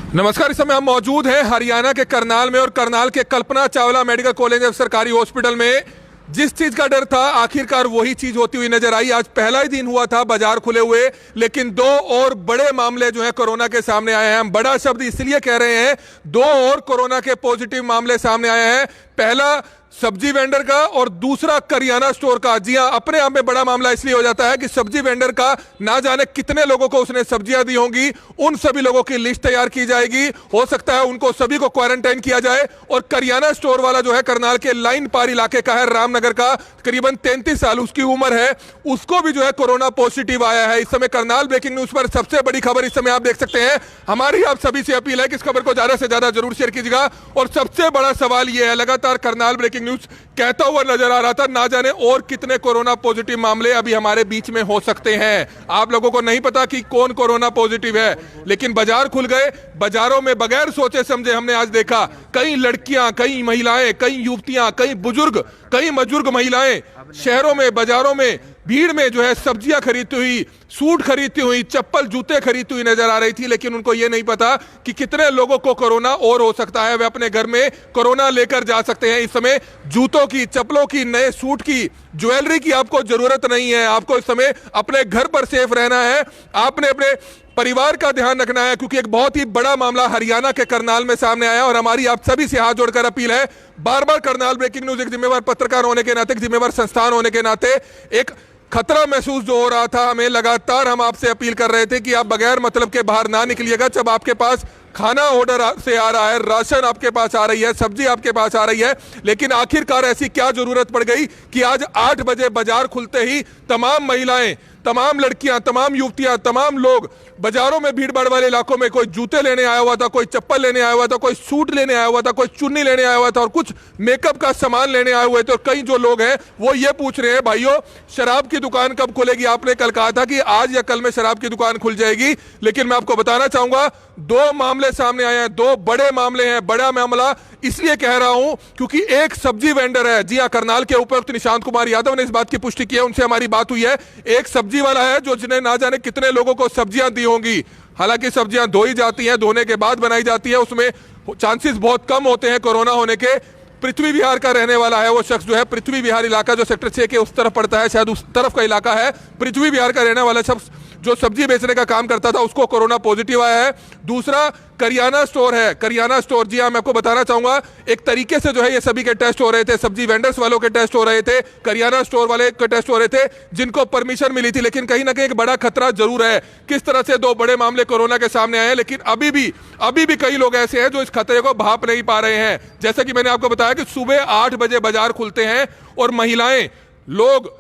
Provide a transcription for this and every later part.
नमस्कार। इस समय हम मौजूद हैं हरियाणा के करनाल में और करनाल के Kalpana Chawla medical college of सरकारी हॉस्पिटल में। जिस चीज का डर था आखिरकार वही चीज होती हुई नजर आई। आज पहला ही दिन हुआ था बाजार खुले हुए, लेकिन दो और बड़े मामले जो है कोरोना के सामने आए हैं। हम बड़ा शब्द इसलिए कह रहे हैं, दो और कोरोना के पॉजिटिव मामले सामने आए हैं। पहला सब्जी वेंडर का और दूसरा करियाना स्टोर का। जी हां, अपने आप में बड़ा मामला इसलिए हो जाता है कि सब्जी वेंडर का ना जाने कितने लोगों को उसने सब्जियां दी होंगी, उन सभी लोगों की लिस्ट तैयार की जाएगी। हो सकता है उनको सभी को क्वारंटाइन किया जाए। और करियाना स्टोर वाला जो है करनाल के लाइन पार इलाके का है, रामनगर का, करीबन 33 साल उसकी उम्र है, उसको भी जो है कोरोना पॉजिटिव आया है। इस समय करनाल ब्रेकिंग न्यूज पर सबसे बड़ी खबर इस समय आप देख सकते हैं। हमारी आप सभी से अपील है कि इस खबर को ज्यादा से ज्यादा जरूर शेयर कीजिएगा। और सबसे बड़ा सवाल यह है, लगातार करनाल ब्रेकिंग न्यूज कहता हुआ नजर आ रहा था, ना जाने और कितने कोरोना पॉजिटिव मामले अभी हमारे बीच में हो सकते हैं। आप लोगों को नहीं पता कि कौन कोरोना पॉजिटिव है, लेकिन बाजार खुल गए। बाजारों में बगैर सोचे समझे हमने आज देखा कई लड़कियां, कई महिलाएं, कई युवतियां, कई बुजुर्ग, कई बुजुर्ग महिलाएं शहरों में, बाजारों में भीड़ में जो है सब्जियां खरीदती हुई, सूट खरीदती हुई, चप्पल जूते खरीदती हुई नजर आ रही थी। लेकिन उनको यह नहीं पता कि कितने लोगों को कोरोना और हो सकता है, वे अपने घर में कोरोना लेकर जा सकते हैं। इस समय जूतों की, चप्पलों की, नए सूट की, ज्वेलरी की आपको जरूरत नहीं है। आपको इस समय अपने घर पर सेफ रहना है। आपने अपने परिवार का ध्यान रखना है, क्योंकि एक बहुत ही बड़ा मामला हरियाणा के करनाल में सामने आया। और हमारी आप सभी से हाथ जोड़कर अपील है, बार बार करनाल ब्रेकिंग न्यूज एक जिम्मेवार पत्रकार होने के नाते, एक जिम्मेवार संस्थान होने के नाते एक खतरा महसूस जो हो रहा था हमें, लगातार हम आपसे अपील कर रहे थे कि आप बगैर मतलब के बाहर ना निकलिएगा। जब आपके पास खाना ऑर्डर से आ रहा है, राशन आपके पास आ रही है, सब्जी आपके पास आ रही है, लेकिन आखिरकार ऐसी क्या जरूरत पड़ गई कि आज 8 बजे बाजार खुलते ही तमाम महिलाएं, तमाम लड़कियां, तमाम युवतियां, तमाम लोग बाजारों में, भीड़ भाड़ वाले इलाकों में, कोई जूते लेने आया हुआ था, कोई चप्पल लेने आया हुआ था, कोई सूट लेने आया हुआ था, कोई चुन्नी लेने आया हुआ था, और कुछ मेकअप का सामान लेने आए हुए थे। और कई जो लोग हैं वो ये पूछ रहे हैं, भाइयों शराब की दुकान कब खुलेगी? आपने कल कहा था कि आज या कल में शराब की दुकान खुल जाएगी, लेकिन मैं आपको बताना चाहूंगा दो मामले सामने आए हैं, दो बड़े मामले हैं। बड़ा मामला इसलिए कह रहा हूं क्योंकि एक सब्जी वेंडर है, जी हां, करनाल के उपायुक्त निशांत कुमार यादव ने इस बात की पुष्टि की है, उनसे हमारी बात हुई है। एक सब्जी वाला है जो जिन्हें ना जाने कितने लोगों को सब्जियां दी होंगी। हालांकि सब्जियां धोई जाती हैं, धोने के बाद बनाई जाती है, उसमें चांसेस बहुत कम होते हैं कोरोना होने के। पृथ्वी विहार का रहने वाला है वो शख्स, जो है पृथ्वी विहार इलाका जो सेक्टर 6 के उस तरफ पड़ता है, शायद उस तरफ का इलाका है, पृथ्वी विहार का रहने वाला शख्स जो सब्जी बेचने का काम करता था, उसको कोरोना पॉजिटिव आया है। दूसरा करियाना स्टोर है, करियाना स्टोर, जी हां, मैं आपको बताना चाहूंगा एक तरीके से जो है ये सभी के टेस्ट हो रहे थे, सब्जी वेंडर्स वालों के टेस्ट हो रहे थे, करियाना स्टोर वाले के टेस्ट हो रहे थे, जिनको परमिशन मिली थी। लेकिन कहीं ना कहीं एक बड़ा खतरा जरूर है। किस तरह से दो बड़े मामले कोरोना के सामने आए हैं, लेकिन अभी भी कई लोग ऐसे हैं जो इस खतरे को भाप नहीं पा रहे हैं। जैसा कि मैंने आपको बताया कि सुबह 8 बजे बाजार खुलते हैं और महिलाएं, लोग,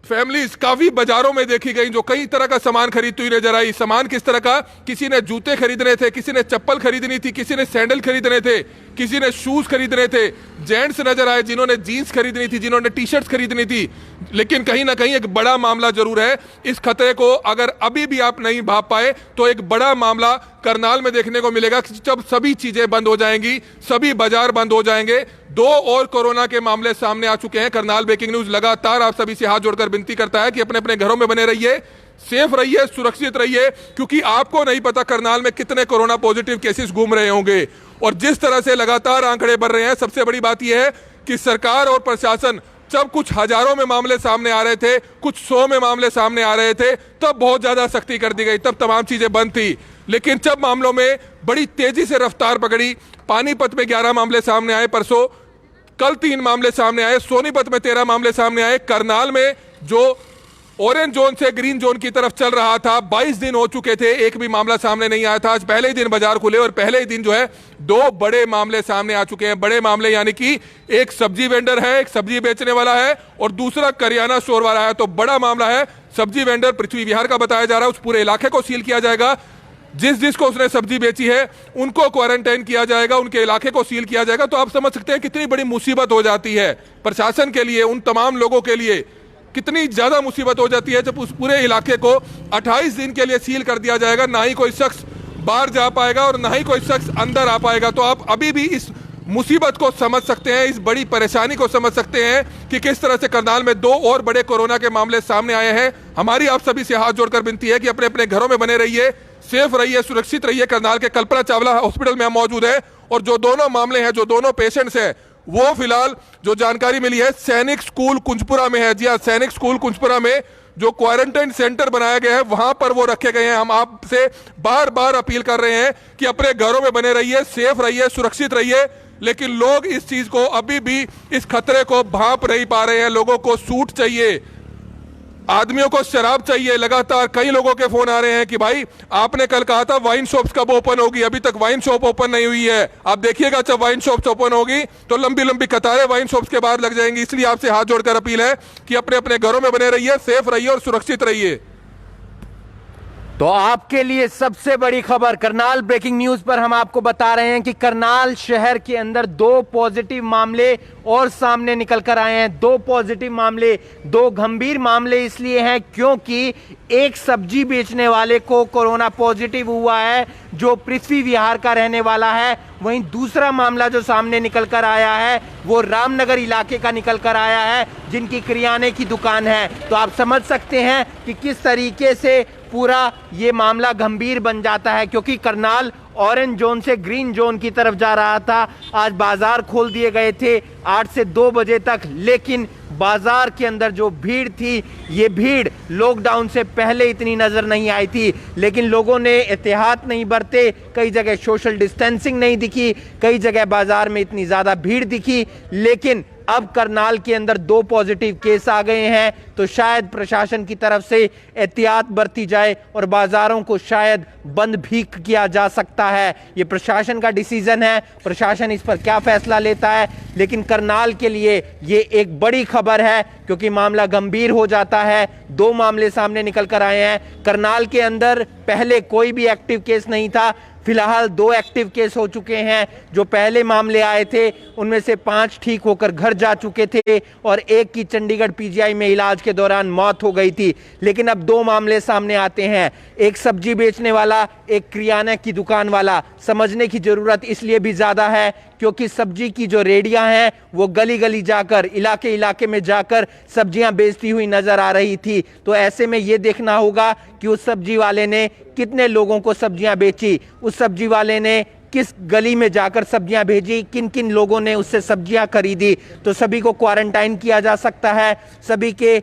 फैमिलीज काफी बाजारों में देखी गई जो कई तरह का सामान खरीदती हुई नजर आई। सामान किस तरह का? किसी ने जूते खरीदने थे, किसी ने चप्पल खरीदनी थी, किसी ने सैंडल खरीदने थे, किसी ने शूज खरीदने थे। जेंट्स नजर आए जिन्होंने जीन्स खरीदनी थी, जिन्होंने टी शर्ट्स खरीदनी थी। लेकिन कहीं ना कहीं एक बड़ा मामला जरूर है। इस खतरे को अगर अभी भी आप नहीं भाप पाए तो एक बड़ा मामला करनाल में देखने को मिलेगा जब सभी चीजें बंद हो जाएंगी, सभी बाजार बंद हो जाएंगे। दो और कोरोना के मामले सामने आ चुके हैं। करनाल ब्रेकिंग न्यूज लगातार आप सभी से हाथ जोड़कर विनती करता है कि अपने अपने घरों में बने रहिए, सेफ रहिए, सुरक्षित रहिए, क्योंकि आपको नहीं पता करनाल में कितने कोरोना पॉजिटिव केसेस घूम रहे होंगे। और जिस तरह से लगातार आंकड़े बढ़ रहे हैं, सबसे बड़ी बात यह है कि सरकार और प्रशासन, जब कुछ हजारों में मामले सामने आ रहे थे, कुछ 100 में मामले सामने आ रहे थे, तब बहुत ज्यादा सख्ती कर दी गई, तब तमाम चीजें बंद थी। लेकिन जब मामलों में बड़ी तेजी से रफ्तार पकड़ी, पानीपत में 11 मामले सामने आए परसों, कल 3 मामले सामने आए, सोनीपत में 13 मामले सामने आए, करनाल में जो ऑरेंज जोन से ग्रीन जोन की तरफ चल रहा था 22 दिन हो चुके थे, एक भी मामला सामने नहीं आया था। आज पहले ही दिन बाजार खुले और पहले ही दिन जो है 2 बड़े मामले सामने आ चुके हैं। बड़े मामले यानी कि एक सब्जी वेंडर है, एक सब्जी बेचने वाला है, और दूसरा करियाना स्टोर वाला है। तो बड़ा मामला है। सब्जी वेंडर पृथ्वी विहार का बताया जा रहा है, उस पूरे इलाके को सील किया जाएगा। जिसको उसने सब्जी बेची है उनको क्वारंटाइन किया जाएगा, उनके इलाके को सील किया जाएगा। तो आप समझ सकते हैं कितनी बड़ी मुसीबत हो जाती है प्रशासन के लिए, उन तमाम लोगों के लिए कितनी ज्यादा मुसीबत हो जाती है जब उस पूरे इलाके को 28 दिन के लिए सील कर दिया जाएगा। ना ही कोई शख्स बाहर जा पाएगा और ना ही कोई शख्स अंदर आ पाएगा। तो आप अभी भी इस मुसीबत को समझ सकते हैं, इस बड़ी परेशानी को समझ सकते हैं कि किस तरह से करनाल में 2 और बड़े कोरोना के मामले सामने आए हैं। हमारी आप सभी से हाथ जोड़कर विनती है कि अपने अपने घरों में बने रहिए, सेफ रहिए, सुरक्षित रहिए। करनाल के कल्पना चावला हॉस्पिटल में हम मौजूद है और जो दोनों मामले हैं, जो दोनों पेशेंट्स हैं, वो फिलहाल जो जानकारी मिली है सैनिक स्कूल कुंजपुरा में है। जी हाँ, सैनिक स्कूल कुंजपुरा में जो क्वारंटाइन सेंटर बनाया गया है वहां पर वो रखे गए हैं। हम आपसे बार बार अपील कर रहे हैं कि अपने घरों में बने रहिए, सेफ रहिए, सुरक्षित रहिए, लेकिन लोग इस चीज को अभी भी, इस खतरे को भांप नहीं पा रहे हैं। लोगों को सूट चाहिए, आदमियों को शराब चाहिए। लगातार कई लोगों के फोन आ रहे हैं कि भाई आपने कल कहा था वाइन शॉप्स कब ओपन होगी, अभी तक वाइन शॉप ओपन नहीं हुई है। आप देखिएगा जब वाइन शॉप्स ओपन होगी तो लंबी लंबी कतारें वाइन शॉप्स के बाहर लग जाएंगी। इसलिए आपसे हाथ जोड़कर अपील है कि अपने अपने घरों में बने रहिए, सेफ रहिए और सुरक्षित रहिए। तो आपके लिए सबसे बड़ी खबर करनाल ब्रेकिंग न्यूज पर हम आपको बता रहे हैं कि करनाल शहर के अंदर 2 पॉजिटिव मामले और सामने निकल कर आए हैं। 2 पॉजिटिव मामले, 2 गंभीर मामले इसलिए हैं क्योंकि एक सब्जी बेचने वाले को कोरोना पॉजिटिव हुआ है जो पृथ्वी विहार का रहने वाला है। वहीं दूसरा मामला जो सामने निकल कर आया है वो रामनगर इलाके का निकल कर आया है जिनकी किराने की दुकान है। तो आप समझ सकते हैं कि किस तरीके से पूरा ये मामला गंभीर बन जाता है, क्योंकि करनाल ऑरेंज जोन से ग्रीन जोन की तरफ जा रहा था। आज बाजार खोल दिए गए थे 8 से 2 बजे तक, लेकिन बाजार के अंदर जो भीड़ थी, ये भीड़ लॉकडाउन से पहले इतनी नजर नहीं आई थी। लेकिन लोगों ने एहतियात नहीं बरते, कई जगह सोशल डिस्टेंसिंग नहीं दिखी, कई जगह बाजार में इतनी ज्यादा भीड़ दिखी। लेकिन अब करनाल के अंदर 2 पॉजिटिव केस आ गए हैं, तो शायद प्रशासन की तरफ से एहतियात बरती जाए और बाजारों को शायद बंद भी किया जा सकता है। ये प्रशासन का डिसीजन है, प्रशासन इस पर क्या फैसला लेता है। लेकिन करनाल के लिए ये एक बड़ी खबर है क्योंकि मामला गंभीर हो जाता है। 2 मामले सामने निकल कर आए हैं। करनाल के अंदर पहले कोई भी एक्टिव केस नहीं था, फिलहाल 2 एक्टिव केस हो चुके हैं। जो पहले मामले आए थे उनमें से 5 ठीक होकर घर जा चुके थे और एक की चंडीगढ़ पीजीआई में इलाज के दौरान मौत हो गई थी। लेकिन अब 2 मामले सामने आते हैं, एक सब्जी बेचने वाला, एक किराना की दुकान वाला। समझने की जरूरत इसलिए भी ज्यादा है क्योंकि सब्जी की जो रेडियां हैं वो गली गली जाकर, इलाके इलाके में जाकर सब्जियां बेचती हुई नजर आ रही थी। तो ऐसे में ये देखना होगा कि उस सब्जी वाले ने कितने लोगों को सब्जियां बेची, उस सब्जी वाले ने किस गली में जाकर सब्जियां भेजी, किन किन लोगों ने उससे सब्जियां खरीदी। तो सभी को क्वारंटाइन किया जा सकता है, सभी के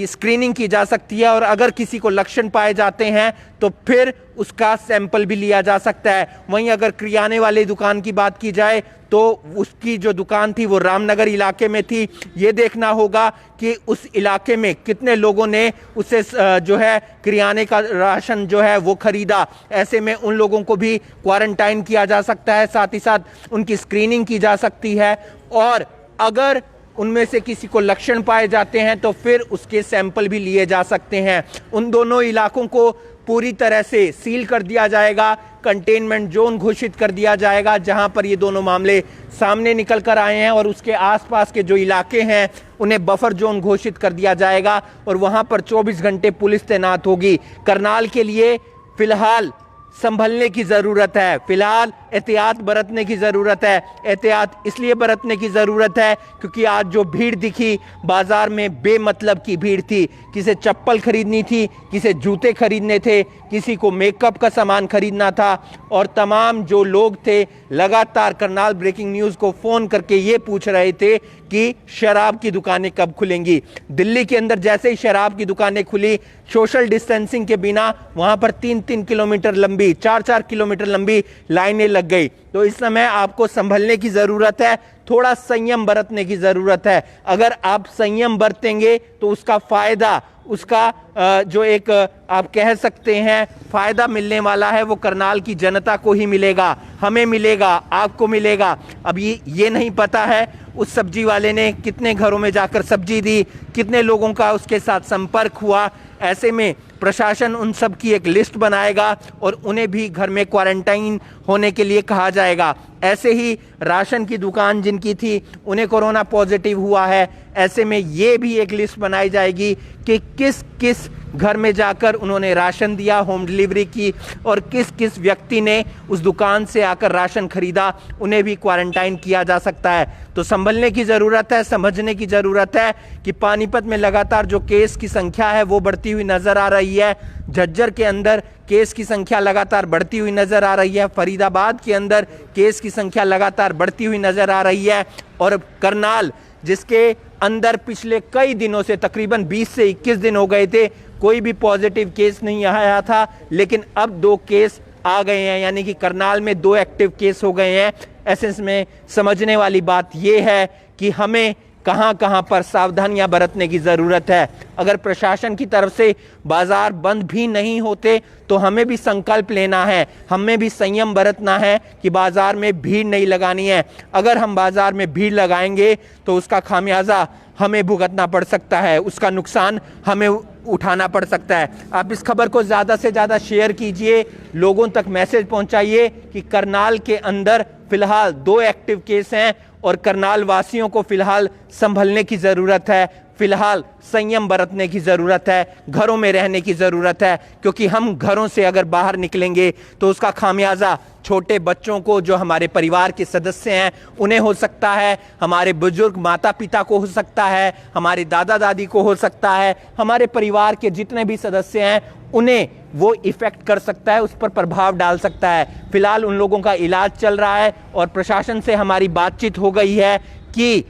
स्क्रीनिंग की जा सकती है और अगर किसी को लक्षण पाए जाते हैं तो फिर उसका सैंपल भी लिया जा सकता है। वहीं अगर किराने वाली दुकान की बात की जाए तो उसकी जो दुकान थी वो रामनगर इलाके में थी। ये देखना होगा कि उस इलाके में कितने लोगों ने उससे जो है किराने का राशन जो है वो खरीदा। ऐसे में उन लोगों को भी क्वारंटाइन किया जा सकता है, साथ ही साथ उनकी स्क्रीनिंग की जा सकती है और अगर उनमें से किसी को लक्षण पाए जाते हैं तो फिर उसके सैंपल भी लिए जा सकते हैं। उन दोनों इलाकों को पूरी तरह से सील कर दिया जाएगा, कंटेनमेंट जोन घोषित कर दिया जाएगा जहां पर ये दोनों मामले सामने निकल कर आए हैं और उसके आसपास के जो इलाके हैं उन्हें बफर जोन घोषित कर दिया जाएगा और वहां पर 24 घंटे पुलिस तैनात होगी। करनाल के लिए फिलहाल संभलने की जरूरत है, फिलहाल एहतियात बरतने की जरूरत है। एहतियात इसलिए बरतने की जरूरत है क्योंकि आज जो भीड़ दिखी बाजार में बेमतलब की भीड़ थी। किसे चप्पल खरीदनी थी, किसे जूते खरीदने थे, किसी को मेकअप का सामान खरीदना था और तमाम जो लोग थे लगातार करनाल ब्रेकिंग न्यूज़ को फ़ोन करके ये पूछ रहे थे कि शराब की दुकानें कब खुलेंगी। दिल्ली के अंदर जैसे ही शराब की दुकानें खुली, सोशल डिस्टेंसिंग के बिना वहाँ पर 3-3 किलोमीटर लंबी, 4-4 किलोमीटर लंबी लाइनें लग गई। तो इस समय आपको संभलने की ज़रूरत है, थोड़ा संयम बरतने की ज़रूरत है। अगर आप संयम बरतेंगे तो उसका फ़ायदा, उसका जो एक आप कह सकते हैं फ़ायदा मिलने वाला है वो करनाल की जनता को ही मिलेगा, हमें मिलेगा, आपको मिलेगा। अब ये नहीं पता है उस सब्जी वाले ने कितने घरों में जाकर सब्जी दी, कितने लोगों का उसके साथ संपर्क हुआ। ऐसे में प्रशासन उन सब की एक लिस्ट बनाएगा और उन्हें भी घर में क्वारंटाइन होने के लिए कहा जाएगा। ऐसे ही राशन की दुकान जिनकी थी उन्हें कोरोना पॉजिटिव हुआ है, ऐसे में ये भी एक लिस्ट बनाई जाएगी कि किस किस घर में जाकर उन्होंने राशन दिया, होम डिलीवरी की, और किस किस व्यक्ति ने उस दुकान से आकर राशन खरीदा, उन्हें भी क्वारंटाइन किया जा सकता है। तो संभलने की ज़रूरत है, समझने की ज़रूरत है कि पानीपत में लगातार जो केस की संख्या है वो बढ़ती हुई नज़र आ रही है। झज्जर के अंदर केस की संख्या लगातार बढ़ती हुई नज़र आ रही है। फरीदाबाद के अंदर केस की संख्या लगातार बढ़ती हुई नज़र आ रही है। और करनाल, जिसके अंदर पिछले कई दिनों से तकरीबन 20 से 21 दिन हो गए थे, कोई भी पॉजिटिव केस नहीं आया था, लेकिन अब 2 केस आ गए हैं, यानी कि करनाल में 2 एक्टिव केस हो गए हैं। ऐसे में समझने वाली बात यह है कि हमें कहां कहां पर सावधानियां बरतने की ज़रूरत है। अगर प्रशासन की तरफ से बाजार बंद भी नहीं होते तो हमें भी संकल्प लेना है, हमें भी संयम बरतना है कि बाजार में भीड़ नहीं लगानी है। अगर हम बाजार में भीड़ लगाएंगे तो उसका खामियाजा हमें भुगतना पड़ सकता है, उसका नुकसान हमें उठाना पड़ सकता है। आप इस खबर को ज़्यादा से ज़्यादा शेयर कीजिए, लोगों तक मैसेज पहुंचाइए कि करनाल के अंदर फिलहाल 2 एक्टिव केस हैं और करनाल वासियों को फिलहाल संभलने की ज़रूरत है, फिलहाल संयम बरतने की ज़रूरत है, घरों में रहने की ज़रूरत है, क्योंकि हम घरों से अगर बाहर निकलेंगे तो उसका खामियाजा छोटे बच्चों को, जो हमारे परिवार के सदस्य हैं, उन्हें हो सकता है, हमारे बुजुर्ग माता पिता को हो सकता है, हमारे दादा दादी को हो सकता है, हमारे परिवार के जितने भी सदस्य हैं उन्हें वो इफ़ेक्ट कर सकता है, उस पर प्रभाव डाल सकता है। फिलहाल उन लोगों का इलाज चल रहा है और प्रशासन से हमारी बातचीत हो गई है कि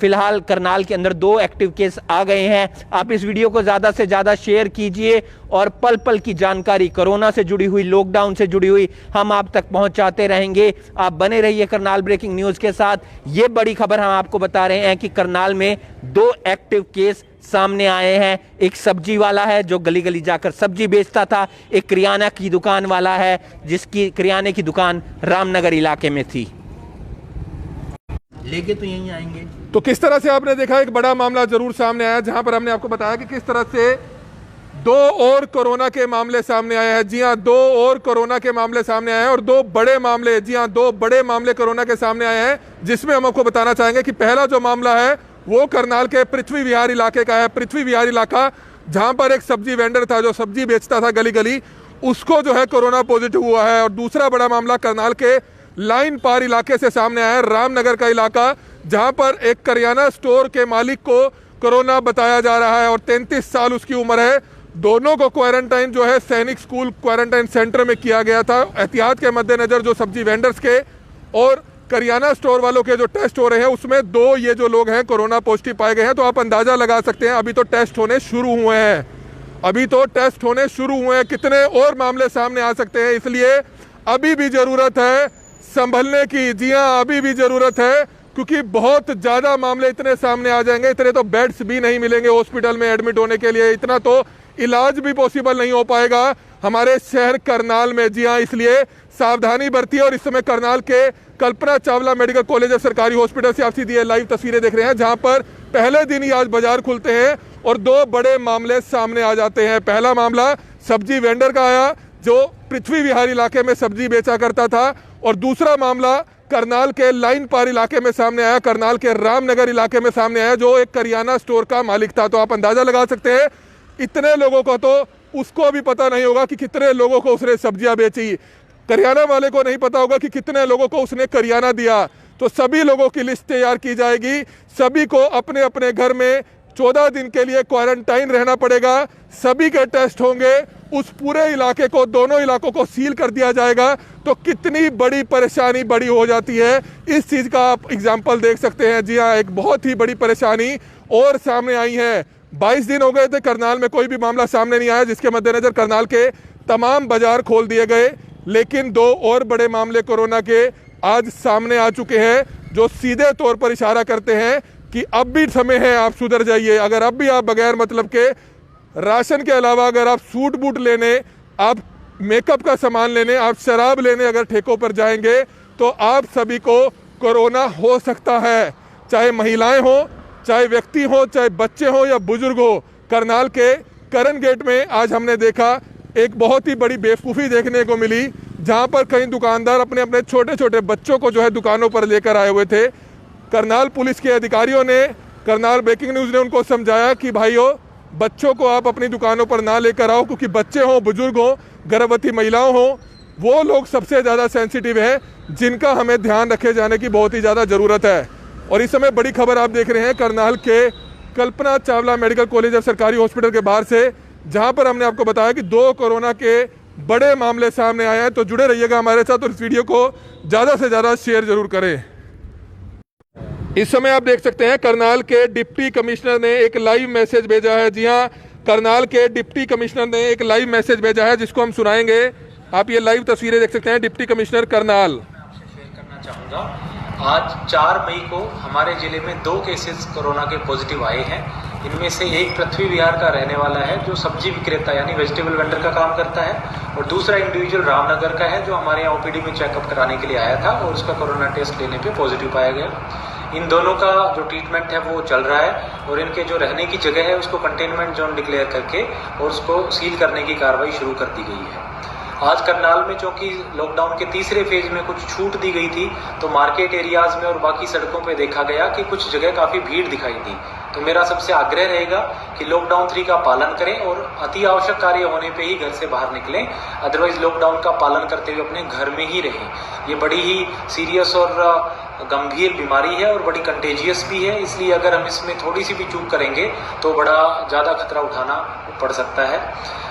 फिलहाल करनाल के अंदर 2 एक्टिव केस आ गए हैं। आप इस वीडियो को ज़्यादा से ज़्यादा शेयर कीजिए और पल पल की जानकारी कोरोना से जुड़ी हुई, लॉकडाउन से जुड़ी हुई हम आप तक पहुंचाते रहेंगे। आप बने रहिए करनाल ब्रेकिंग न्यूज़ के साथ। ये बड़ी खबर हम आपको बता रहे हैं कि करनाल में 2 एक्टिव केस सामने आए हैं। एक सब्जी वाला है जो गली गली जाकर सब्जी बेचता था, एक किराना की दुकान वाला है जिसकी किराने की दुकान रामनगर इलाके में थी। लेके तो यहीं आएंगे। तो किस तरह से आपने देखा, एक बड़ा मामला जरूर सामने आया, जहां पर हमने आपको बताया कि किस तरह से 2 और कोरोना के मामले सामने आए हैं। जी हां, 2 और कोरोना के मामले सामने आए हैं और 2 बड़े मामले, जी हां 2 बड़े मामले कोरोना के सामने आए हैं, जिसमें हम आपको बताना चाहेंगे कि पहला जो मामला है वो करनाल के पृथ्वी विहार इलाके का है। पृथ्वी विहार इलाका, जहां पर एक सब्जी वेंडर था जो सब्जी बेचता था गली गली, उसको जो है कोरोना पॉजिटिव हुआ है। और दूसरा बड़ा मामला करनाल के लाइन पार इलाके से सामने आया है, रामनगर का इलाका, जहां पर एक करियाना स्टोर के मालिक को कोरोना बताया जा रहा है और 33 साल उसकी उम्र है। दोनों को क्वारंटाइन जो है सैनिक स्कूल क्वारंटाइन सेंटर में किया गया था। एहतियात के मद्देनजर जो सब्जी वेंडर्स के और करियाना स्टोर वालों के जो टेस्ट हो रहे हैं उसमें 2 ये जो लोग हैं कोरोना पॉजिटिव पाए गए हैं। तो आप अंदाजा लगा सकते हैं, अभी तो टेस्ट होने शुरू हुए हैं, अभी तो टेस्ट होने शुरू हुए हैं, कितने और मामले सामने आ सकते हैं। इसलिए अभी भी जरूरत है संभलने की। जी हाँ, अभी भी जरूरत है, क्योंकि बहुत ज्यादा मामले इतने सामने आ जाएंगे, इतने तो बेड्स भी नहीं मिलेंगे हॉस्पिटल में एडमिट होने के लिए, इतना तो इलाज भी पॉसिबल नहीं हो पाएगा हमारे शहर करनाल में। जी हाँ, इसलिए सावधानी बरतिए। और इस समय करनाल के कल्पना चावला मेडिकल कॉलेज और सरकारी हॉस्पिटल से आप सीधी ये लाइव तस्वीरें देख रहे हैं, जहां पर पहले दिन ही आज बाजार खुलते हैं और 2 बड़े मामले सामने आ जाते हैं। पहला मामला सब्जी वेंडर का आया जो पृथ्वी विहार इलाके में सब्जी बेचा करता था, और दूसरा मामला करनाल के लाइन पार इलाके में सामने आया, करनाल के रामनगर इलाके में सामने आया, जो एक करियाना स्टोर का मालिक था। तो आप अंदाजा लगा सकते हैं, इतने लोगों को तो उसको भी पता नहीं होगा कि कितने लोगों को उसने सब्जियां बेची, करियाना वाले को नहीं पता होगा कि कितने लोगों को उसने करियाना दिया। तो सभी लोगों की लिस्ट तैयार की जाएगी, सभी को अपने अपने घर में 14 दिन के लिए क्वारंटाइन रहना पड़ेगा, सभी के टेस्ट होंगे, उस पूरे इलाके को, दोनों इलाकों को सील कर दिया जाएगा। तो कितनी बड़ी परेशानी बड़ी हो जाती है, इस चीज़ का आप एग्जाम्पल देख सकते हैं। जी हाँ, एक बहुत ही बड़ी परेशानी और सामने आई है। 22 दिन हो गए थे करनाल में कोई भी मामला सामने नहीं आया, जिसके मद्देनजर करनाल के तमाम बाजार खोल दिए गए, लेकिन 2 और बड़े मामले कोरोना के आज सामने आ चुके हैं, जो सीधे तौर पर इशारा करते हैं कि अब भी समय है, आप सुधर जाइए। अगर अब भी आप बगैर मतलब के राशन के अलावा अगर आप सूट बूट लेने, आप मेकअप का सामान लेने, आप शराब लेने अगर ठेकों पर जाएंगे तो आप सभी को कोरोना हो सकता है, चाहे महिलाएं हो, चाहे व्यक्ति हो, चाहे बच्चे हो या बुजुर्ग हो। करनाल के करण गेट में आज हमने देखा एक बहुत ही बड़ी बेवकूफ़ी देखने को मिली, जहां पर कई दुकानदार अपने अपने छोटे छोटे बच्चों को जो है दुकानों पर लेकर आए हुए थे। करनाल पुलिस के अधिकारियों ने, करनाल ब्रेकिंग न्यूज़ ने उनको समझाया कि भाइयों बच्चों को आप अपनी दुकानों पर ना लेकर आओ, क्योंकि बच्चे हों, बुजुर्ग हों, गर्भवती महिलाओं हों, वो लोग सबसे ज़्यादा सेंसिटिव हैं, जिनका हमें ध्यान रखे जाने की बहुत ही ज़्यादा ज़रूरत है। और इस समय बड़ी खबर आप देख रहे हैं करनाल के कल्पना चावला मेडिकल कॉलेज और सरकारी हॉस्पिटल के बाहर से, जहां पर हमने आपको बताया कि 2 कोरोना के बड़े मामले सामने आए हैं। तो जुड़े रहिएगा हमारे साथ और इस वीडियो को ज़्यादा से ज़्यादा शेयर जरूर करें। इस समय आप देख सकते हैं करनाल के डिप्टी कमिश्नर ने एक लाइव मैसेज भेजा है। जी हाँ, करनाल के डिप्टी कमिश्नर ने एक लाइव मैसेज भेजा है, जिसको हम सुनाएंगे। आप ये लाइव तस्वीरें देख सकते हैं। Deputy commissioner Karnal. आपसे शेयर करना चाहूँगा, आज 4 मई को हमारे जिले में 2 केसेस कोरोना के पॉजिटिव आए हैं। इनमें से एक पृथ्वी विहार का रहने वाला है, जो सब्जी विक्रेता यानी वेजिटेबल वेंडर का काम करता है, और दूसरा इंडिविजुअल रामनगर का है, जो हमारे यहाँ ओपीडी में चेकअप कराने के लिए आया था और उसका कोरोना टेस्ट लेने पे पॉजिटिव पाया गया। इन दोनों का जो ट्रीटमेंट है वो चल रहा है, और इनके जो रहने की जगह है उसको कंटेनमेंट जोन डिक्लेयर करके और उसको सील करने की कार्रवाई शुरू कर दी गई है। आज करनाल में चूंकि लॉकडाउन के तीसरे फेज में कुछ छूट दी गई थी, तो मार्केट एरियाज में और बाकी सड़कों पे देखा गया कि कुछ जगह काफ़ी भीड़ दिखाई दी। तो मेरा सबसे आग्रह रहेगा कि लॉकडाउन 3 का पालन करें और अति आवश्यक कार्य होने पे ही घर से बाहर निकलें, अदरवाइज लॉकडाउन का पालन करते हुए अपने घर में ही रहें। ये बड़ी ही सीरियस और गंभीर बीमारी है और बड़ी कंटेजियस भी है, इसलिए अगर हम इसमें थोड़ी सी भी चूक करेंगे तो बड़ा ज़्यादा खतरा उठाना पड़ सकता है।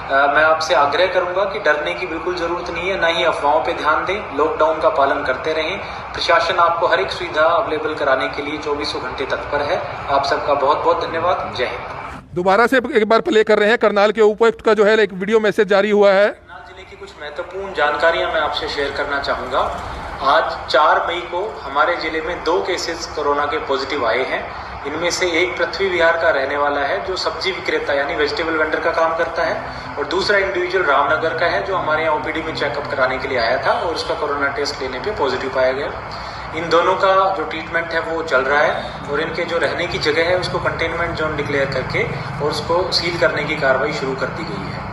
मैं आपसे आग्रह करूंगा कि डरने की बिल्कुल ज़रूरत नहीं है, ना ही अफवाहों पे ध्यान दें, लॉकडाउन का पालन करते रहें। प्रशासन आपको हर एक सुविधा अवेलेबल कराने के लिए 24 घंटे तत्पर है। आप सबका बहुत बहुत धन्यवाद। जय हिंद। दोबारा से एक बार प्ले कर रहे हैं। करनाल के उपायुक्त का जो है एक वीडियो मैसेज जारी हुआ है। करनाल जिले की कुछ महत्वपूर्ण जानकारियां मैं आपसे शेयर करना चाहूँगा। आज 4 मई को हमारे जिले में 2 केसेस कोरोना के पॉजिटिव आए हैं। इनमें से एक पृथ्वी विहार का रहने वाला है, जो सब्जी विक्रेता यानी वेजिटेबल वेंडर का काम करता है, और दूसरा इंडिविजुअल रामनगर का है, जो हमारे यहाँ ओपीडी में चेकअप कराने के लिए आया था और उसका कोरोना टेस्ट लेने पे पॉजिटिव पाया गया। इन दोनों का जो ट्रीटमेंट है वो चल रहा है, और इनके जो रहने की जगह है उसको कंटेनमेंट जोन डिक्लेयर करके और उसको सील करने की कार्रवाई शुरू कर दी गई है।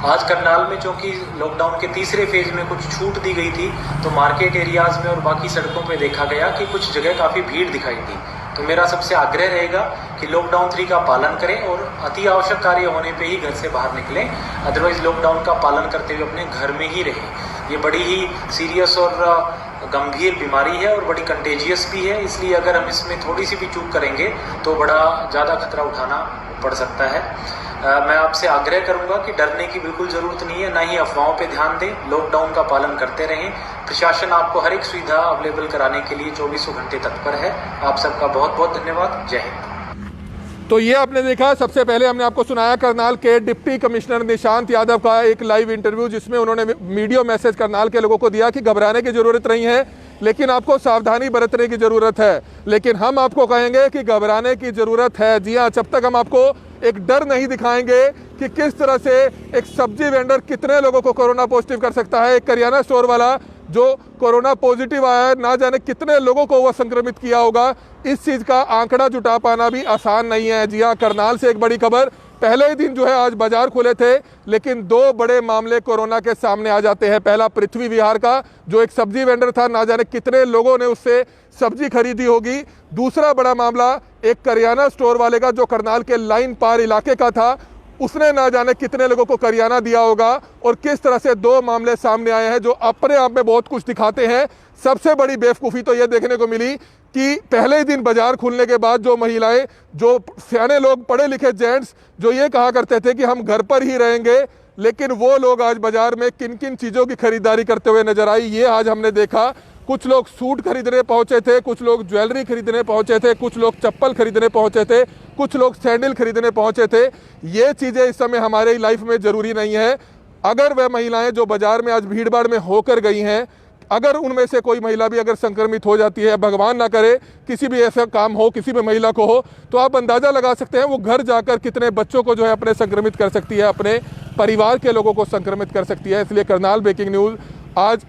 आज करनाल में चूंकि लॉकडाउन के तीसरे फेज में कुछ छूट दी गई थी, तो मार्केट एरियाज में और बाकी सड़कों पे देखा गया कि कुछ जगह काफ़ी भीड़ दिखाई दी। तो मेरा सबसे आग्रह रहेगा कि लॉकडाउन 3 का पालन करें और अति आवश्यक कार्य होने पे ही घर से बाहर निकलें, अदरवाइज लॉकडाउन का पालन करते हुए अपने घर में ही रहें। ये बड़ी ही सीरियस और गंभीर बीमारी है और बड़ी कंटेजियस भी है, इसलिए अगर हम इसमें थोड़ी सी भी चूक करेंगे तो बड़ा ज़्यादा खतरा उठाना पड़ सकता है। मैं आपसे आग्रह करूंगा कि डरने की बिल्कुल ज़रूरत नहीं है, ना ही अफवाहों पे ध्यान दें, लॉकडाउन का पालन करते रहें। प्रशासन आपको हर एक सुविधा अवेलेबल कराने के लिए 24 घंटे तत्पर है। आप सबका बहुत बहुत धन्यवाद। जय हिंद। तो ये आपने देखा, सबसे पहले हमने आपको सुनाया करनाल के डिप्टी कमिश्नर निशांत यादव का एक लाइव इंटरव्यू, जिसमें उन्होंने वीडियो मैसेज करनाल के लोगों को दिया कि घबराने की जरूरत नहीं है, लेकिन आपको सावधानी बरतने की जरूरत है। लेकिन हम आपको कहेंगे कि घबराने की जरूरत है। जी हाँ, जब तक हम आपको एक डर नहीं दिखाएंगे कि किस तरह से एक सब्जी वेंडर कितने लोगों को कोरोना पॉजिटिव कर सकता है, एक करियाना स्टोर वाला जो कोरोना पॉजिटिव आया है, ना जाने कितने लोगों को वह संक्रमित किया होगा, इस चीज़ का आंकड़ा जुटा पाना भी आसान नहीं है। जी हाँ, करनाल से एक बड़ी खबर, पहले ही दिन जो है आज बाजार खुले थे, लेकिन 2 बड़े मामले कोरोना के सामने आ जाते हैं। पहला पृथ्वी विहार का, जो एक सब्जी वेंडर था, ना जाने कितने लोगों ने उससे सब्जी खरीदी होगी। दूसरा बड़ा मामला एक करियाना स्टोर वाले का, जो करनाल के लाइन पार इलाके का था, उसने ना जाने कितने लोगों को करियाना दिया होगा। और किस तरह से 2 मामले सामने आए हैं जो अपने आप में बहुत कुछ दिखाते हैं। सबसे बड़ी बेवकूफ़ी तो यह देखने को मिली कि पहले ही दिन बाजार खुलने के बाद जो महिलाएं, जो सियाने लोग, पढ़े लिखे जेंट्स, जो ये कहा करते थे कि हम घर पर ही रहेंगे, लेकिन वो लोग आज बाजार में किन किन चीज़ों की खरीदारी करते हुए नजर आई, ये आज हमने देखा। कुछ लोग सूट खरीदने पहुंचे थे, कुछ लोग ज्वेलरी खरीदने पहुंचे थे, कुछ लोग चप्पल खरीदने पहुंचे थे, कुछ लोग सैंडल खरीदने पहुंचे थे। ये चीज़ें इस समय हमारे लाइफ में ज़रूरी नहीं है। अगर वह महिलाएं जो बाजार में आज भीड़ भाड़ में होकर गई हैं, अगर उनमें से कोई महिला भी अगर संक्रमित हो जाती है, भगवान ना करे किसी भी ऐसा काम हो, किसी भी महिला को हो, तो आप अंदाज़ा लगा सकते हैं वो घर जाकर कितने बच्चों को जो है अपने संक्रमित कर सकती है, अपने परिवार के लोगों को संक्रमित कर सकती है। इसलिए करनाल ब्रेकिंग न्यूज़ आज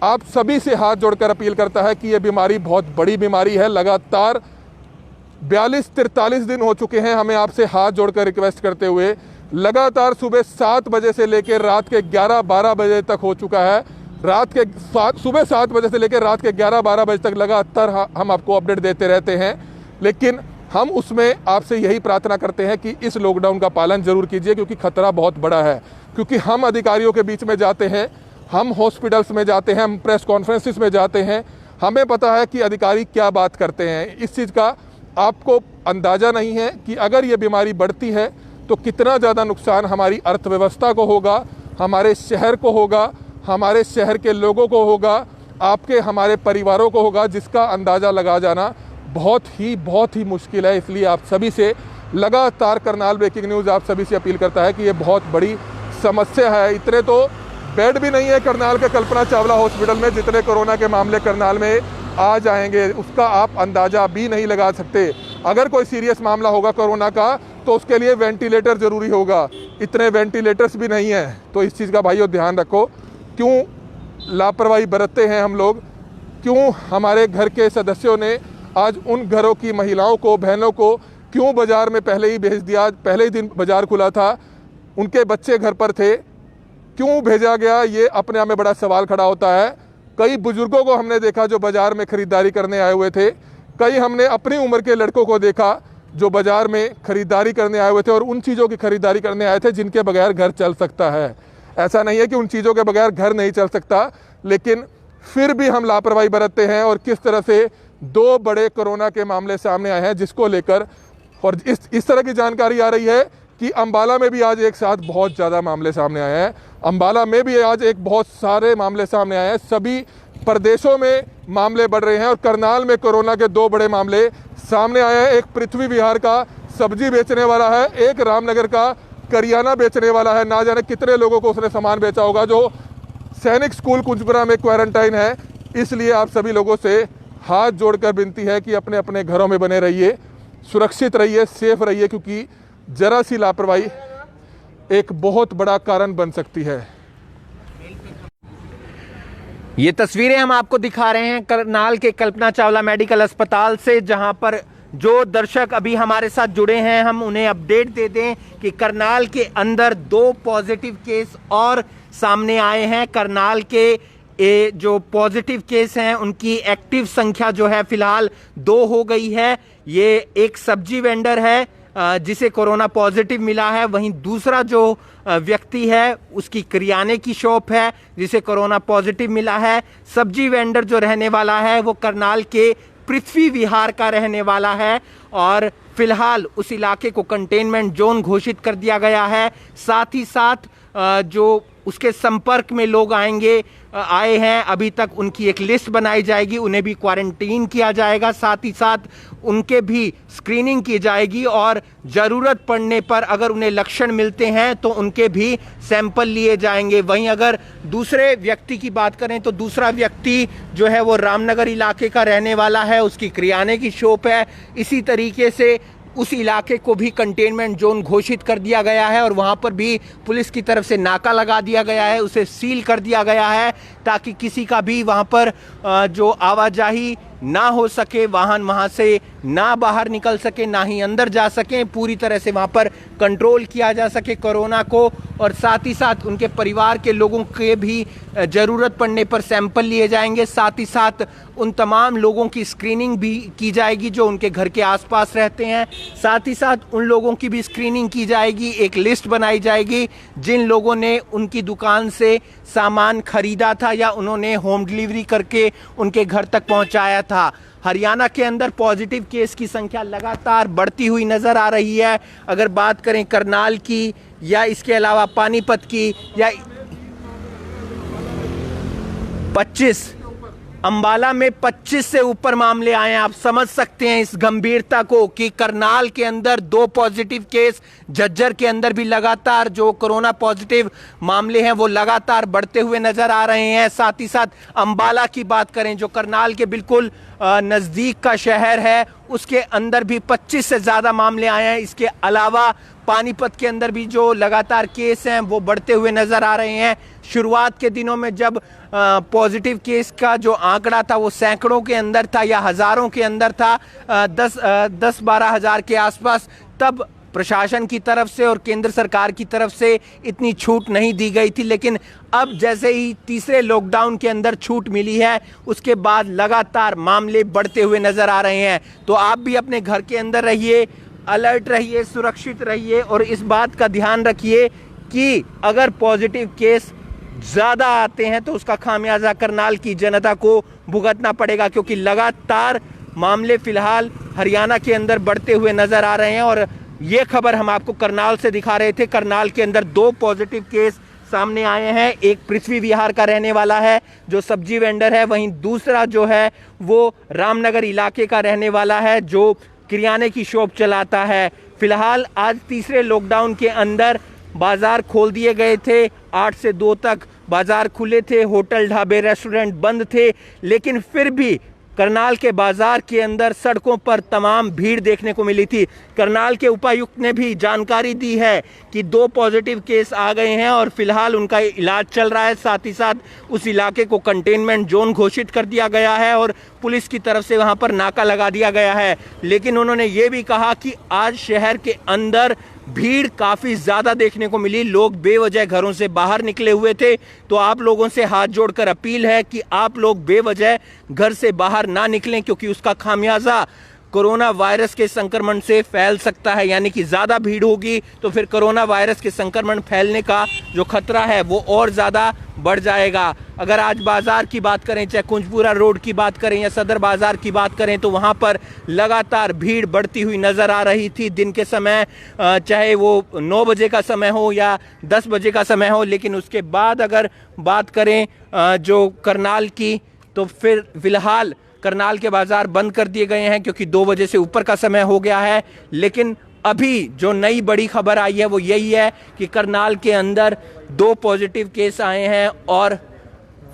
आप सभी से हाथ जोड़कर अपील करता है कि ये बीमारी बहुत बड़ी बीमारी है। लगातार 42-43 दिन हो चुके हैं हमें आपसे हाथ जोड़कर रिक्वेस्ट करते हुए। लगातार सुबह 7 बजे से लेकर रात के 11-12 बजे तक हो चुका है। सुबह 7 बजे से लेकर रात के 11-12 बजे तक लगातार हम आपको अपडेट देते रहते हैं, लेकिन हम उसमें आपसे यही प्रार्थना करते हैं कि इस लॉकडाउन का पालन जरूर कीजिए, क्योंकि खतरा बहुत बड़ा है। क्योंकि हम अधिकारियों के बीच में जाते हैं, हम हॉस्पिटल्स में जाते हैं, हम प्रेस कॉन्फ्रेंसिस में जाते हैं, हमें पता है कि अधिकारी क्या बात करते हैं। इस चीज़ का आपको अंदाज़ा नहीं है कि अगर ये बीमारी बढ़ती है तो कितना ज़्यादा नुकसान हमारी अर्थव्यवस्था को होगा, हमारे शहर को होगा, हमारे शहर के लोगों को होगा, आपके हमारे परिवारों को होगा, जिसका अंदाज़ा लगा जाना बहुत ही मुश्किल है। इसलिए आप सभी से लगातार करनाल ब्रेकिंग न्यूज़ आप सभी से अपील करता है कि ये बहुत बड़ी समस्या है। इतने तो बेड भी नहीं है करनाल के कल्पना चावला हॉस्पिटल में जितने कोरोना के मामले करनाल में आ जाएंगे, उसका आप अंदाज़ा भी नहीं लगा सकते। अगर कोई सीरियस मामला होगा कोरोना का तो उसके लिए वेंटिलेटर ज़रूरी होगा, इतने वेंटिलेटर्स भी नहीं हैं। तो इस चीज़ का भाइयों ध्यान रखो। क्यों लापरवाही बरतते हैं हम लोग? क्यों हमारे घर के सदस्यों ने आज उन घरों की महिलाओं को, बहनों को क्यों बाज़ार में पहले ही भेज दिया? पहले ही दिन बाज़ार खुला था, उनके बच्चे घर पर थे, क्यों भेजा गया? ये अपने आप में बड़ा सवाल खड़ा होता है। कई बुजुर्गों को हमने देखा जो बाज़ार में ख़रीदारी करने आए हुए थे, कई हमने अपनी उम्र के लड़कों को देखा जो बाज़ार में ख़रीदारी करने आए हुए थे और उन चीज़ों की ख़रीदारी करने आए थे जिनके बगैर घर चल सकता है। ऐसा नहीं है कि उन चीज़ों के बगैर घर नहीं चल सकता, लेकिन फिर भी हम लापरवाही बरतते हैं। और किस तरह से 2 बड़े कोरोना के मामले सामने आए हैं, जिसको लेकर और इस तरह की जानकारी आ रही है कि अंबाला में भी आज एक साथ बहुत ज़्यादा मामले सामने आए हैं। अंबाला में भी आज एक बहुत सारे मामले सामने आए हैं। सभी प्रदेशों में मामले बढ़ रहे हैं और करनाल में कोरोना के 2 बड़े मामले सामने आए हैं। एक पृथ्वी विहार का सब्जी बेचने वाला है, एक रामनगर का करियाना बेचने वाला है। ना जाने कितने लोगों को उसने सामान बेचा होगा जो सैनिक स्कूल कुंजपुरा में क्वारंटाइन है। इसलिए आप सभी लोगों से हाथ जोड़कर विनती है कि अपने अपने घरों में बने रहिए, सुरक्षित रहिए, सेफ रहिए, क्योंकि जरा सी लापरवाही एक बहुत बड़ा कारण बन सकती है। ये तस्वीरें हम आपको दिखा रहे हैं करनाल के कल्पना चावला मेडिकल अस्पताल से, जहां पर जो दर्शक अभी हमारे साथ जुड़े हैं हम उन्हें अपडेट दे दें कि करनाल के अंदर 2 पॉजिटिव केस और सामने आए हैं। करनाल के जो पॉजिटिव केस हैं उनकी एक्टिव संख्या जो है फिलहाल 2 हो गई है। ये एक सब्जी वेंडर है जिसे कोरोना पॉजिटिव मिला है, वहीं दूसरा जो व्यक्ति है उसकी करियाने की शॉप है जिसे कोरोना पॉजिटिव मिला है। सब्जी वेंडर जो रहने वाला है वो करनाल के पृथ्वी विहार का रहने वाला है और फिलहाल उस इलाके को कंटेनमेंट जोन घोषित कर दिया गया है। साथ ही साथ जो उसके संपर्क में लोग आए हैं, अभी तक उनकी एक लिस्ट बनाई जाएगी, उन्हें भी क्वारंटीन किया जाएगा, साथ ही साथ उनके भी स्क्रीनिंग की जाएगी और ज़रूरत पड़ने पर अगर उन्हें लक्षण मिलते हैं तो उनके भी सैंपल लिए जाएंगे। वहीं अगर दूसरे व्यक्ति की बात करें तो दूसरा व्यक्ति जो है वो रामनगर इलाके का रहने वाला है, उसकी करियाने की शॉप है। इसी तरीके से उस इलाके को भी कंटेनमेंट जोन घोषित कर दिया गया है और वहां पर भी पुलिस की तरफ से नाका लगा दिया गया है, उसे सील कर दिया गया है ताकि किसी का भी वहां पर जो आवाजाही ना हो सके, वाहन वहां से ना बाहर निकल सके, ना ही अंदर जा सके, पूरी तरह से वहां पर कंट्रोल किया जा सके कोरोना को। और साथ ही साथ उनके परिवार के लोगों के भी ज़रूरत पड़ने पर सैंपल लिए जाएंगे। साथ ही साथ उन तमाम लोगों की स्क्रीनिंग भी की जाएगी जो उनके घर के आसपास रहते हैं। साथ ही साथ उन लोगों की भी स्क्रीनिंग की जाएगी, एक लिस्ट बनाई जाएगी जिन लोगों ने उनकी दुकान से सामान खरीदा था या उन्होंने होम डिलीवरी करके उनके घर तक पहुंचाया था। हरियाणा के अंदर पॉजिटिव केस की संख्या लगातार बढ़ती हुई नजर आ रही है। अगर बात करें करनाल की या इसके अलावा पानीपत की या 25 अंबाला में 25 से ऊपर मामले आए हैं। आप समझ सकते हैं इस गंभीरता को कि करनाल के अंदर 2 पॉजिटिव केस, झज्जर के अंदर भी लगातार जो कोरोना पॉजिटिव मामले हैं वो लगातार बढ़ते हुए नजर आ रहे हैं। साथ ही साथ अंबाला की बात करें जो करनाल के बिल्कुल नज़दीक का शहर है, उसके अंदर भी 25 से ज़्यादा मामले आए हैं। इसके अलावा पानीपत के अंदर भी जो लगातार केस हैं वो बढ़ते हुए नज़र आ रहे हैं। शुरुआत के दिनों में जब पॉजिटिव केस का जो आंकड़ा था वो सैकड़ों के अंदर था या हज़ारों के अंदर था, 10-12 हज़ार के आसपास, तब प्रशासन की तरफ से और केंद्र सरकार की तरफ से इतनी छूट नहीं दी गई थी, लेकिन अब जैसे ही तीसरे लॉकडाउन के अंदर छूट मिली है उसके बाद लगातार मामले बढ़ते हुए नजर आ रहे हैं। तो आप भी अपने घर के अंदर रहिए, अलर्ट रहिए, सुरक्षित रहिए और इस बात का ध्यान रखिए कि अगर पॉजिटिव केस ज़्यादा आते हैं तो उसका खामियाजा करनाल की जनता को भुगतना पड़ेगा, क्योंकि लगातार मामले फिलहाल हरियाणा के अंदर बढ़ते हुए नजर आ रहे हैं। और ये खबर हम आपको करनाल से दिखा रहे थे। करनाल के अंदर 2 पॉजिटिव केस सामने आए हैं। एक पृथ्वी विहार का रहने वाला है जो सब्जी वेंडर है, वहीं दूसरा जो है वो रामनगर इलाके का रहने वाला है जो किराने की शॉप चलाता है। फिलहाल आज तीसरे लॉकडाउन के अंदर बाजार खोल दिए गए थे। 8 से 2 तक बाजार खुले थे, होटल, ढाबे, रेस्टोरेंट बंद थे, लेकिन फिर भी करनाल के बाजार के अंदर सड़कों पर तमाम भीड़ देखने को मिली थी। करनाल के उपायुक्त ने भी जानकारी दी है कि 2 पॉजिटिव केस आ गए हैं और फिलहाल उनका इलाज चल रहा है। साथ ही साथ उस इलाके को कंटेनमेंट जोन घोषित कर दिया गया है और पुलिस की तरफ से वहां पर नाका लगा दिया गया है। लेकिन उन्होंने ये भी कहा कि आज शहर के अंदर भीड़ काफ़ी ज़्यादा देखने को मिली, लोग बेवजह घरों से बाहर निकले हुए थे। तो आप लोगों से हाथ जोड़कर अपील है कि आप लोग बेवजह घर से बाहर ना निकलें, क्योंकि उसका खामियाजा कोरोना वायरस के संक्रमण से फैल सकता है। यानी कि ज़्यादा भीड़ होगी तो फिर कोरोना वायरस के संक्रमण फैलने का जो खतरा है वो और ज़्यादा बढ़ जाएगा। अगर आज बाज़ार की बात करें, चाहे कुंजपुरा रोड की बात करें या सदर बाज़ार की बात करें, तो वहाँ पर लगातार भीड़ बढ़ती हुई नज़र आ रही थी दिन के समय, चाहे वो 9 बजे का समय हो या 10 बजे का समय हो। लेकिन उसके बाद अगर बात करें जो करनाल की, तो फिर फिलहाल करनाल के बाजार बंद कर दिए गए हैं क्योंकि 2 बजे से ऊपर का समय हो गया है। लेकिन अभी जो नई बड़ी खबर आई है वो यही है कि करनाल के अंदर 2 पॉजिटिव केस आए हैं और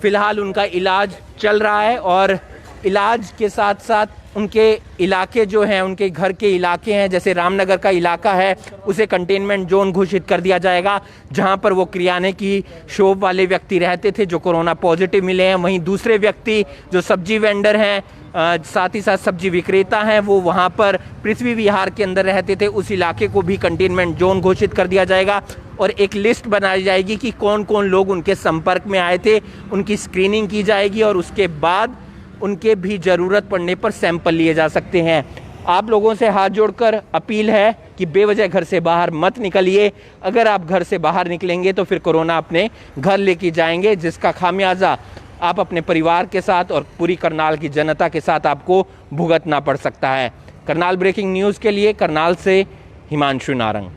फिलहाल उनका इलाज चल रहा है। और इलाज के साथ साथ उनके इलाके जो हैं, उनके घर के इलाके हैं, जैसे रामनगर का इलाका है, उसे कंटेनमेंट जोन घोषित कर दिया जाएगा, जहां पर वो किराने की शॉप वाले व्यक्ति रहते थे जो कोरोना पॉजिटिव मिले हैं। वहीं दूसरे व्यक्ति जो सब्जी वेंडर हैं, साथ ही साथ सब्जी विक्रेता हैं, वो वहां पर पृथ्वी विहार के अंदर रहते थे, उस इलाके को भी कंटेनमेंट जोन घोषित कर दिया जाएगा। और एक लिस्ट बनाई जाएगी कि कौन कौन लोग उनके संपर्क में आए थे, उनकी स्क्रीनिंग की जाएगी और उसके बाद उनके भी ज़रूरत पड़ने पर सैंपल लिए जा सकते हैं। आप लोगों से हाथ जोड़कर अपील है कि बेवजह घर से बाहर मत निकलिए। अगर आप घर से बाहर निकलेंगे तो फिर कोरोना अपने घर लेके जाएंगे, जिसका खामियाजा आप अपने परिवार के साथ और पूरी करनाल की जनता के साथ आपको भुगतना पड़ सकता है। करनाल ब्रेकिंग न्यूज़ के लिए करनाल से हिमांशु नारंग।